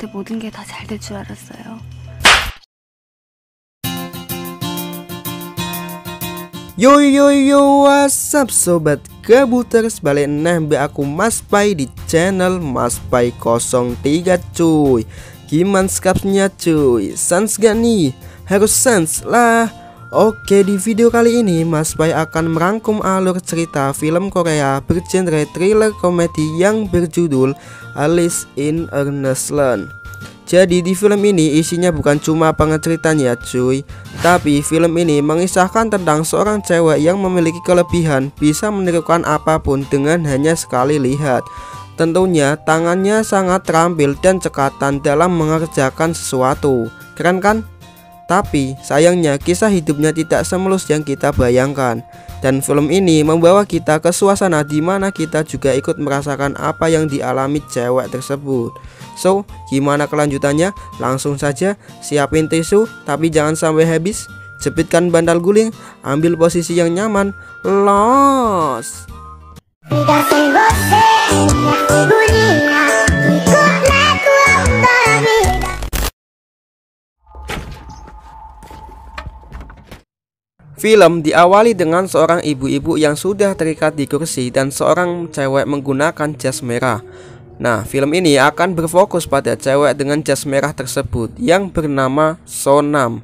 때 모든 게 다 잘 될 줄 알았어요. Yo yo yo, what's up sobat kabuters, balik nambah aku Mas Pai di channel Mas Pai 03 cuy. Gimana skapsnya cuy? Sans gak nih? Harus sans lah. Oke, di video kali ini Mas Pai akan merangkum alur cerita film Korea bergenre thriller komedi yang berjudul Alice in Earnestland. Jadi di film ini isinya bukan cuma penceritanya cuy, tapi film ini mengisahkan tentang seorang cewek yang memiliki kelebihan bisa menirukan apapun dengan hanya sekali lihat. Tentunya tangannya sangat terampil dan cekatan dalam mengerjakan sesuatu. Keren kan? Tapi sayangnya kisah hidupnya tidak semulus yang kita bayangkan. Dan film ini membawa kita ke suasana di mana kita juga ikut merasakan apa yang dialami cewek tersebut. So, gimana kelanjutannya? Langsung saja siapin tisu, tapi jangan sampai habis. Jepitkan bantal guling, ambil posisi yang nyaman. Los. Film diawali dengan seorang ibu-ibu yang sudah terikat di kursi dan seorang cewek menggunakan jas merah. Nah, film ini akan berfokus pada cewek dengan jas merah tersebut yang bernama Sonam.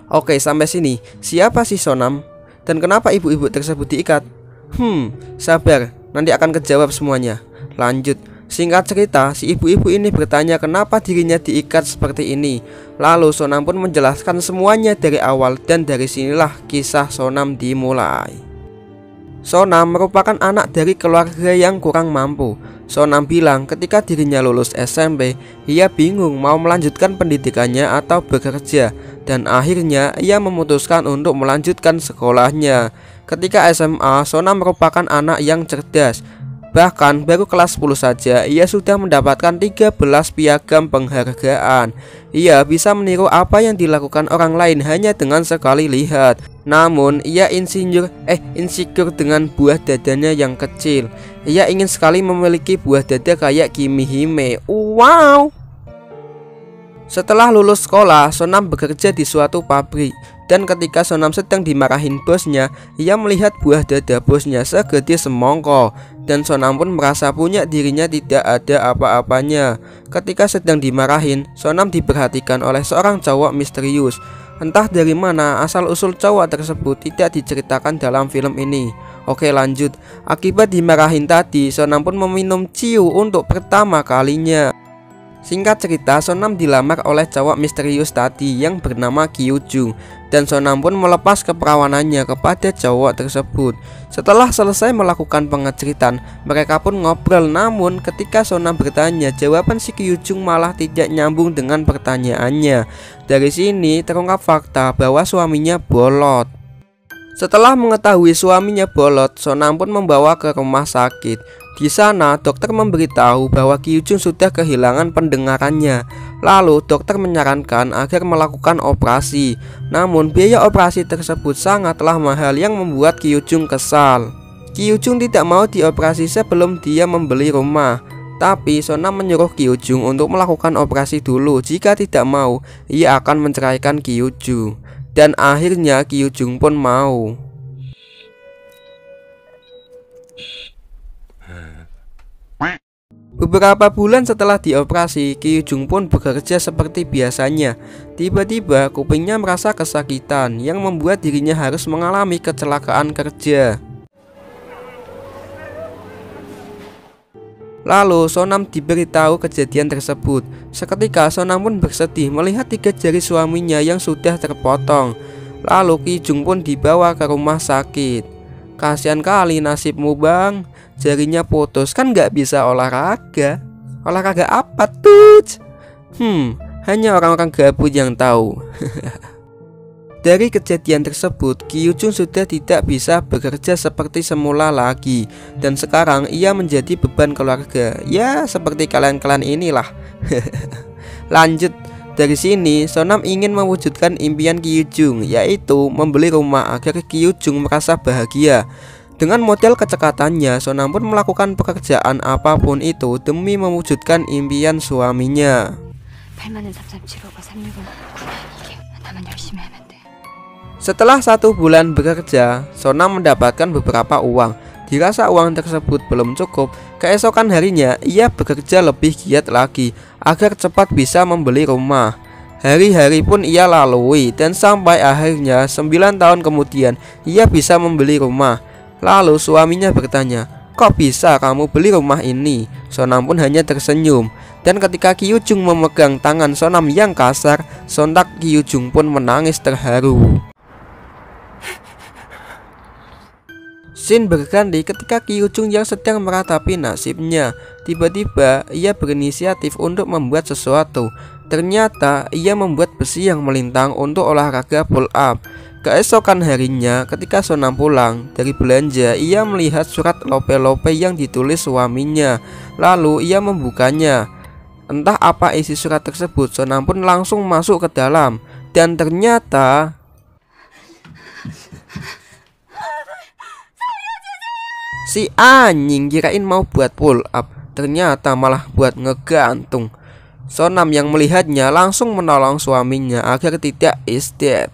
Oke, sampai sini. Siapa sih Sonam? Dan kenapa ibu-ibu tersebut diikat? Sabar, nanti akan kejawab semuanya. Lanjut. Singkat cerita, si ibu-ibu ini bertanya kenapa dirinya diikat seperti ini. Lalu Sonam pun menjelaskan semuanya dari awal dan dari sinilah kisah Sonam dimulai. Sonam merupakan anak dari keluarga yang kurang mampu. Sonam bilang ketika dirinya lulus SMP, ia bingung mau melanjutkan pendidikannya atau bekerja, dan akhirnya ia memutuskan untuk melanjutkan sekolahnya. Ketika SMA, Sonam merupakan anak yang cerdas. Bahkan baru kelas 10 saja ia sudah mendapatkan 13 piagam penghargaan. Ia bisa meniru apa yang dilakukan orang lain hanya dengan sekali lihat. Namun ia insecure dengan buah dadanya yang kecil. Ia ingin sekali memiliki buah dada kayak Kimi Hime. Wow. Setelah lulus sekolah, Sonam bekerja di suatu pabrik. Dan ketika Sonam sedang dimarahin bosnya, ia melihat buah dada bosnya segede semongko. Dan Sonam pun merasa punya dirinya tidak ada apa-apanya. Ketika sedang dimarahin, Sonam diperhatikan oleh seorang cowok misterius. Entah dari mana asal-usul cowok tersebut tidak diceritakan dalam film ini. Oke, lanjut. Akibat dimarahin tadi, Sonam pun meminum ciu untuk pertama kalinya. Singkat cerita, Sonam dilamar oleh cowok misterius tadi yang bernama Kyujung, dan Sonam pun melepas keperawanannya kepada cowok tersebut. Setelah selesai melakukan pengeceritan, mereka pun ngobrol. Namun ketika Sonam bertanya, jawaban si Kyujung malah tidak nyambung dengan pertanyaannya. Dari sini terungkap fakta bahwa suaminya bolot. Setelah mengetahui suaminya bolot, Sonam pun membawa ke rumah sakit. Di sana, dokter memberitahu bahwa Kyujung sudah kehilangan pendengarannya. Lalu, dokter menyarankan agar melakukan operasi. Namun, biaya operasi tersebut sangatlah mahal yang membuat Kyujung kesal. Kyujung tidak mau dioperasi sebelum dia membeli rumah. Tapi, Sonam menyuruh Kyujung untuk melakukan operasi dulu. Jika tidak mau, ia akan menceraikan Kyujung. Dan akhirnya Kyujung pun mau. Beberapa bulan setelah dioperasi, Kyujung pun bekerja seperti biasanya. Tiba-tiba kupingnya merasa kesakitan yang membuat dirinya harus mengalami kecelakaan kerja. Lalu Sonam diberitahu kejadian tersebut. Seketika Sonam pun bersedih melihat 3 jari suaminya yang sudah terpotong. Lalu Kyujung pun dibawa ke rumah sakit. Kasihan kali nasibmu bang, jarinya putus, kan gak bisa olahraga. Olahraga apa tuh? Hanya orang-orang gabut yang tahu. Dari kejadian tersebut, Kyujung sudah tidak bisa bekerja seperti semula lagi. Dan sekarang ia menjadi beban keluarga. Ya seperti kalian-kalian inilah. Lanjut. Dari sini, Sonam ingin mewujudkan impian Kyujung, yaitu membeli rumah agar Kyujung merasa bahagia. Dengan model kecekatannya, Sonam pun melakukan pekerjaan apapun itu demi mewujudkan impian suaminya. 8만 3,375가 365가 9만 이게 나만 열심히 하면 돼. Setelah 1 bulan bekerja, Sonam mendapatkan beberapa uang. Dirasa uang tersebut belum cukup, keesokan harinya ia bekerja lebih giat lagi agar cepat bisa membeli rumah. Hari-hari pun ia lalui dan sampai akhirnya 9 tahun kemudian ia bisa membeli rumah. Lalu suaminya bertanya, "Kok bisa kamu beli rumah ini?" Sonam pun hanya tersenyum. Dan ketika Kyujung memegang tangan Sonam yang kasar, sontak Kyujung pun menangis terharu. Scene berganti ketika Kyujung yang sedang meratapi nasibnya. Tiba-tiba ia berinisiatif untuk membuat sesuatu. Ternyata ia membuat besi yang melintang untuk olahraga pull up. Keesokan harinya ketika Sonam pulang dari belanja, ia melihat surat lope-lope yang ditulis suaminya. Lalu ia membukanya. Entah apa isi surat tersebut, Sonam pun langsung masuk ke dalam. Dan ternyata si anjing kirain mau buat pull up, ternyata malah buat ngegantung. Sonam yang melihatnya langsung menolong suaminya agar tidak is dead.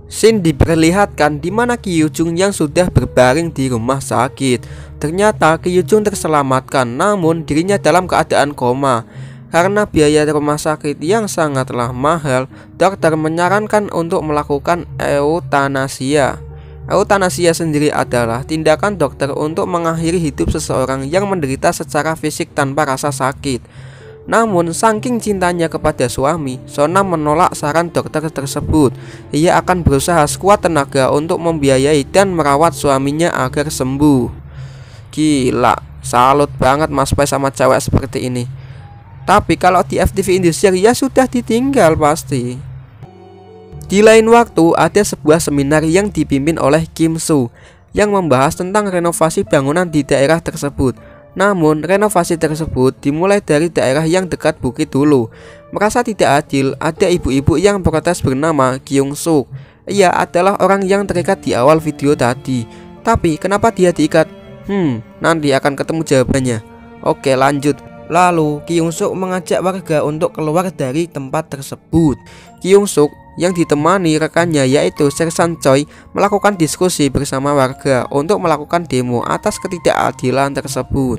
Scene diperlihatkan di mana Kyujung yang sudah berbaring di rumah sakit. Ternyata Kyujung terselamatkan, namun dirinya dalam keadaan koma. Karena biaya rumah sakit yang sangatlah mahal, dokter menyarankan untuk melakukan eutanasia. Eutanasia sendiri adalah tindakan dokter untuk mengakhiri hidup seseorang yang menderita secara fisik tanpa rasa sakit. Namun saking cintanya kepada suami, Sonam menolak saran dokter tersebut. Ia akan berusaha sekuat tenaga untuk membiayai dan merawat suaminya agar sembuh. Gila, salut banget Mas Pai sama cewek seperti ini. Tapi kalau di FTV Indosiar ya sudah ditinggal pasti. Di lain waktu ada sebuah seminar yang dipimpin oleh Kim Soo yang membahas tentang renovasi bangunan di daerah tersebut. Namun renovasi tersebut dimulai dari daerah yang dekat bukit dulu. Merasa tidak adil, ada ibu-ibu yang protes bernama Kyung Suk. Ia adalah orang yang terikat di awal video tadi. Tapi kenapa dia diikat? Nanti akan ketemu jawabannya. Oke, lanjut. Lalu Kyung Suk mengajak warga untuk keluar dari tempat tersebut. Kyung Suk yang ditemani rekannya yaitu Sersan Choi melakukan diskusi bersama warga untuk melakukan demo atas ketidakadilan tersebut.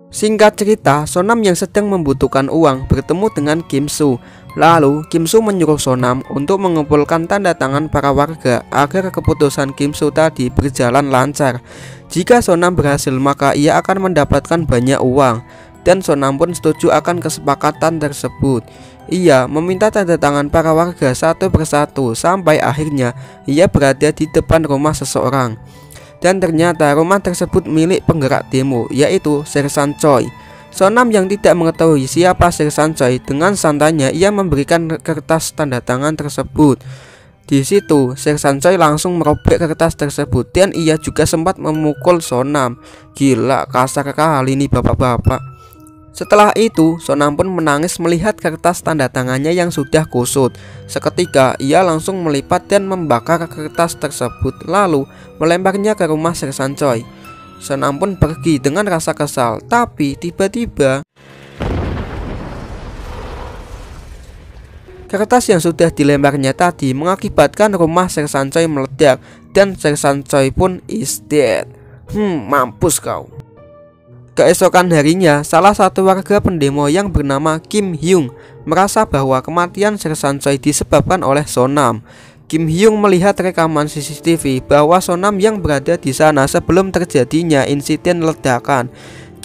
Singkat cerita, Sonam yang sedang membutuhkan uang bertemu dengan Kim Soo. Lalu Kim Soo menyuruh Sonam untuk mengumpulkan tanda tangan para warga agar keputusan Kim Soo tadi berjalan lancar. Jika Sonam berhasil maka ia akan mendapatkan banyak uang. Dan Sonam pun setuju akan kesepakatan tersebut. Ia meminta tanda tangan para warga satu persatu sampai akhirnya ia berada di depan rumah seseorang. Dan ternyata rumah tersebut milik penggerak demo yaitu Sersan Choi. Sonam yang tidak mengetahui siapa Sersan Choi dengan santainya ia memberikan kertas tanda tangan tersebut. Di situ Sersan Choi langsung merobek kertas tersebut dan ia juga sempat memukul Sonam. Gila, kasar kali ini bapak-bapak. Setelah itu, Sonam pun menangis melihat kertas tanda tangannya yang sudah kusut. Seketika, ia langsung melipat dan membakar kertas tersebut, lalu melemparnya ke rumah Sersan Choi. Sonam pun pergi dengan rasa kesal, tapi tiba-tiba kertas yang sudah dilemparnya tadi mengakibatkan rumah Sersan Choi meledak dan Sersan Choi pun is dead. Mampus kau. Keesokan harinya, salah satu warga pendemo yang bernama Kim Hyung merasa bahwa kematian Sersan Choi disebabkan oleh Sonam. Kim Hyung melihat rekaman CCTV bahwa Sonam yang berada di sana sebelum terjadinya insiden ledakan.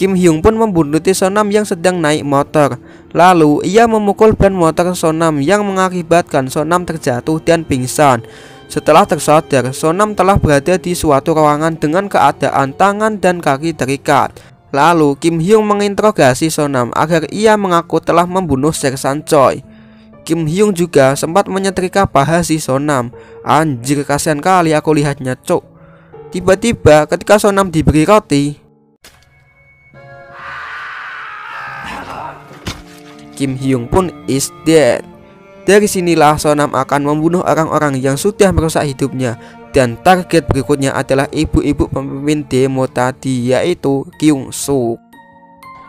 Kim Hyung pun membuntuti Sonam yang sedang naik motor. Lalu ia memukul ban motor Sonam yang mengakibatkan Sonam terjatuh dan pingsan. Setelah tersadar, Sonam telah berada di suatu ruangan dengan keadaan tangan dan kaki terikat. Lalu Kim Hyung menginterogasi Sonam agar ia mengaku telah membunuh Sersan Choi. Kim Hyung juga sempat menyetrika paha si Sonam. Anjir, kasihan kali aku lihatnya, cok. Tiba-tiba ketika Sonam diberi roti, Kim Hyung pun is dead. Dari sinilah Sonam akan membunuh orang-orang yang sudah merusak hidupnya. Dan target berikutnya adalah ibu-ibu pemimpin demo tadi yaitu Kyung Soo.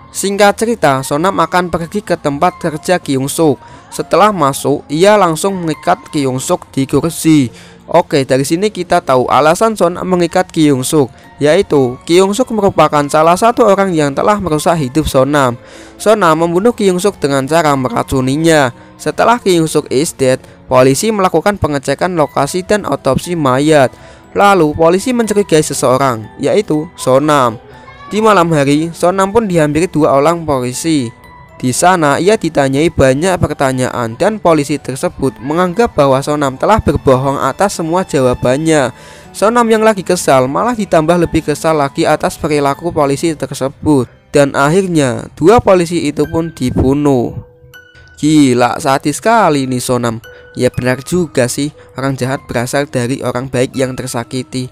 Singkat cerita, Sonam akan pergi ke tempat kerja Kyung Suk. Setelah masuk, ia langsung mengikat Kyung Suk di kursi. Oke, dari sini kita tahu alasan Sonam mengikat Kyung Suk, yaitu Kyung Suk merupakan salah satu orang yang telah merusak hidup Sonam. Sonam membunuh Kyung Suk dengan cara meracuninya. Setelah Kyung Suk is dead, polisi melakukan pengecekan lokasi dan otopsi mayat. Lalu polisi mencurigai seseorang, yaitu Sonam. Di malam hari, Sonam pun dihampiri 2 orang polisi. Di sana ia ditanyai banyak pertanyaan dan polisi tersebut menganggap bahwa Sonam telah berbohong atas semua jawabannya. Sonam yang lagi kesal malah ditambah lebih kesal lagi atas perilaku polisi tersebut. Dan akhirnya 2 polisi itu pun dibunuh. Gila, sadis sekali nih Sonam. Ya benar juga sih, orang jahat berasal dari orang baik yang tersakiti.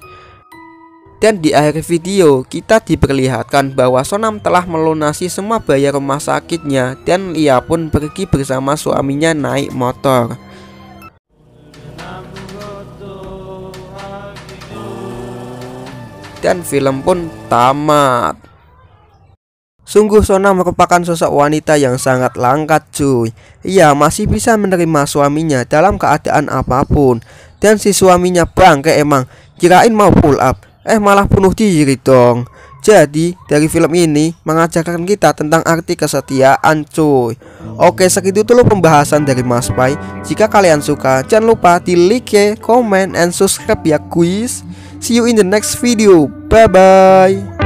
Dan di akhir video kita diperlihatkan bahwa Sonam telah melunasi semua biaya rumah sakitnya dan ia pun pergi bersama suaminya naik motor. Dan film pun tamat. Sungguh Sonam merupakan sosok wanita yang sangat langka cuy. Ia masih bisa menerima suaminya dalam keadaan apapun. Dan si suaminya bangke emang, kirain mau pull up, malah bunuh diri dong. Jadi dari film ini mengajarkan kita tentang arti kesetiaan cuy. Oke, segitu dulu pembahasan dari Mas Pai. Jika kalian suka, jangan lupa di like, comment, and subscribe ya guys. See you in the next video. Bye bye.